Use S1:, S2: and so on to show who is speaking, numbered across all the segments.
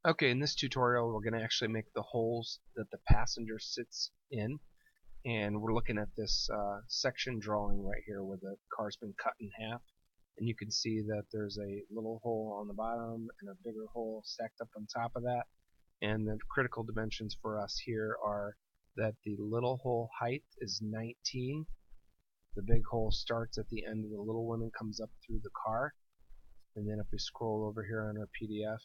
S1: Okay, in this tutorial we're going to actually make the holes that the passenger sits in, and we're looking at this section drawing right here where the car's been cut in half, and you can see that there's a little hole on the bottom and a bigger hole stacked up on top of that, and the critical dimensions for us here are that the little hole height is 19, the big hole starts at the end of the little one and comes up through the car, and then if we scroll over here on our PDF,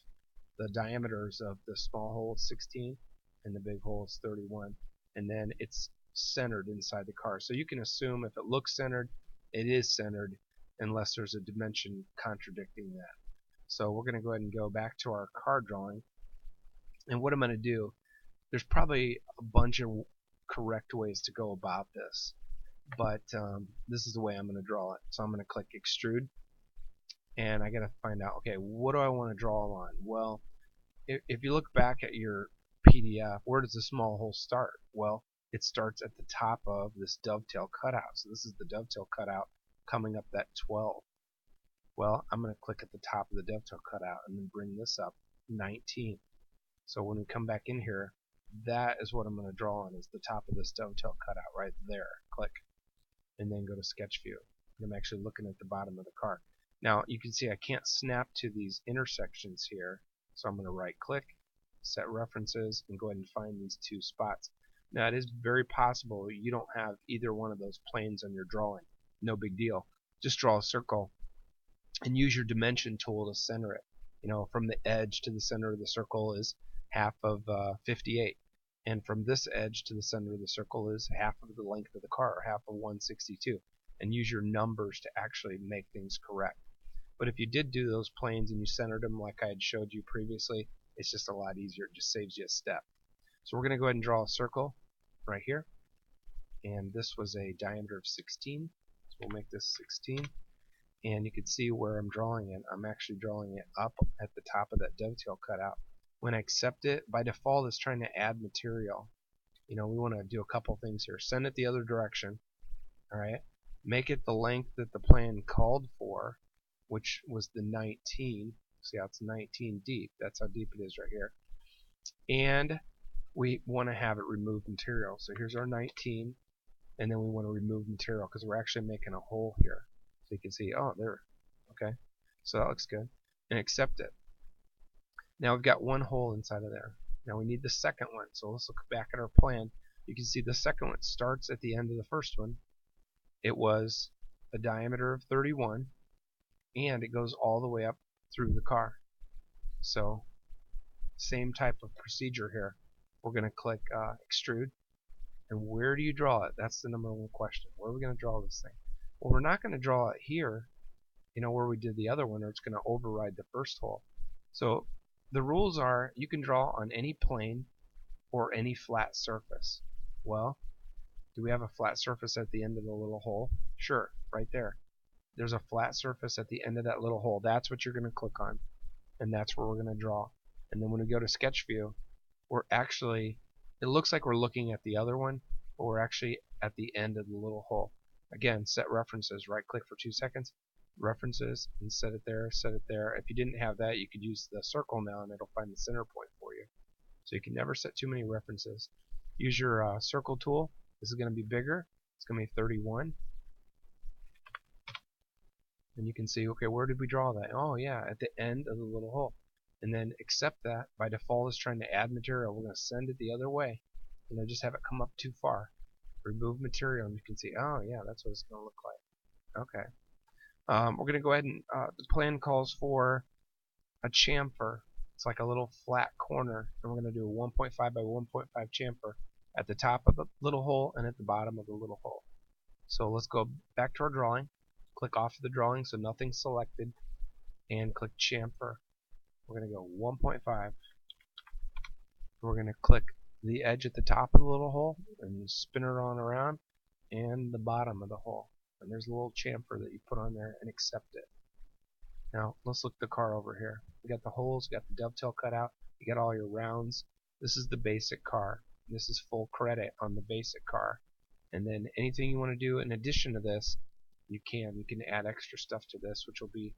S1: the diameters of the small hole is 16 and the big hole is 31, and then it's centered inside the car. So you can assume if it looks centered, it is centered unless there's a dimension contradicting that. So we're going to go ahead and go back to our car drawing, and what I'm going to do, there's probably a bunch of correct ways to go about this, but this is the way I'm going to draw it. So I'm going to click extrude, and I got to find out, okay, what do I want to draw on? Well, if you look back at your PDF, where does the small hole start? Well, it starts at the top of this dovetail cutout. So this is the dovetail cutout coming up that 12. Well, I'm going to click at the top of the dovetail cutout and then bring this up 19. So when we come back in here, that is what I'm going to draw on, is the top of this dovetail cutout right there. Click, and then go to sketch view. I'm actually looking at the bottom of the car. Now you can see I can't snap to these intersections here, so I'm going to right click, set references, and go ahead and find these two spots. Now it is very possible you don't have either one of those planes on your drawing. No big deal. Just draw a circle and use your dimension tool to center it. You know, from the edge to the center of the circle is half of 58, and from this edge to the center of the circle is half of the length of the car, or half of 162. And use your numbers to actually make things correct. But if you did do those planes and you centered them like I had showed you previously, it's just a lot easier. It just saves you a step. So we're going to go ahead and draw a circle right here. And this was a diameter of 16. So we'll make this 16. And you can see where I'm drawing it. I'm actually drawing it up at the top of that dovetail cutout. When I accept it, by default it's trying to add material. You know, we want to do a couple things here. Send it the other direction. Alright. Make it the length that the plan called for, which was the 19. See how it's 19 deep. That's how deep it is right here. And we want to have it remove material. So here's our 19, and then we want to remove material because we're actually making a hole here. So you can see, oh, there. Okay. So that looks good. And accept it. Now we've got one hole inside of there. Now we need the second one. So let's look back at our plan. You can see the second one starts at the end of the first one. It was a diameter of 31, and it goes all the way up through the car. So same type of procedure here. We're going to click extrude, and where do you draw it? That's the number one question. Where are we going to draw this thing? Well, we're not going to draw it here, you know, where we did the other one, or it's going to override the first hole. So the rules are you can draw on any plane or any flat surface. Well, do we have a flat surface at the end of the little hole? Sure, right there. There's a flat surface at the end of that little hole. That's what you're going to click on, and that's where we're going to draw. And then when we go to sketch view, we're actually, it looks like we're looking at the other one, but we're actually at the end of the little hole. Again, set references, right click for 2 seconds, references, and set it there, set it there. If you didn't have that, you could use the circle now and it'll find the center point for you. So you can never set too many references. Use your circle tool. This is going to be bigger. It's going to be 31. And you can see, okay, where did we draw that? Oh yeah, at the end of the little hole. And then accept that. By default it's trying to add material. We're going to send it the other way. You know, just have it come up too far. Remove material, and you can see, oh yeah, that's what it's going to look like. Okay. We're going to go ahead and, the plan calls for a chamfer. It's like a little flat corner, and we're going to do a 1.5 by 1.5 chamfer at the top of the little hole and at the bottom of the little hole. So let's go back to our drawing. Click off of the drawing so nothing's selected, and click chamfer. We're going to go 1.5. We're going to click the edge at the top of the little hole and spin it on around, and the bottom of the hole. And there's a little chamfer that you put on there and accept it. Now let's look the car over here. We got the holes, we got the dovetail cut out, you got all your rounds. This is the basic car. This is full credit on the basic car. And then anything you want to do in addition to this, you can add extra stuff to this, which will be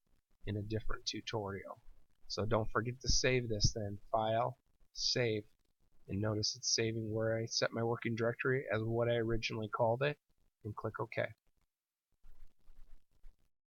S1: in a different tutorial. So don't forget to save this then. File, save, and notice it's saving where I set my working directory as what I originally called it, and click OK.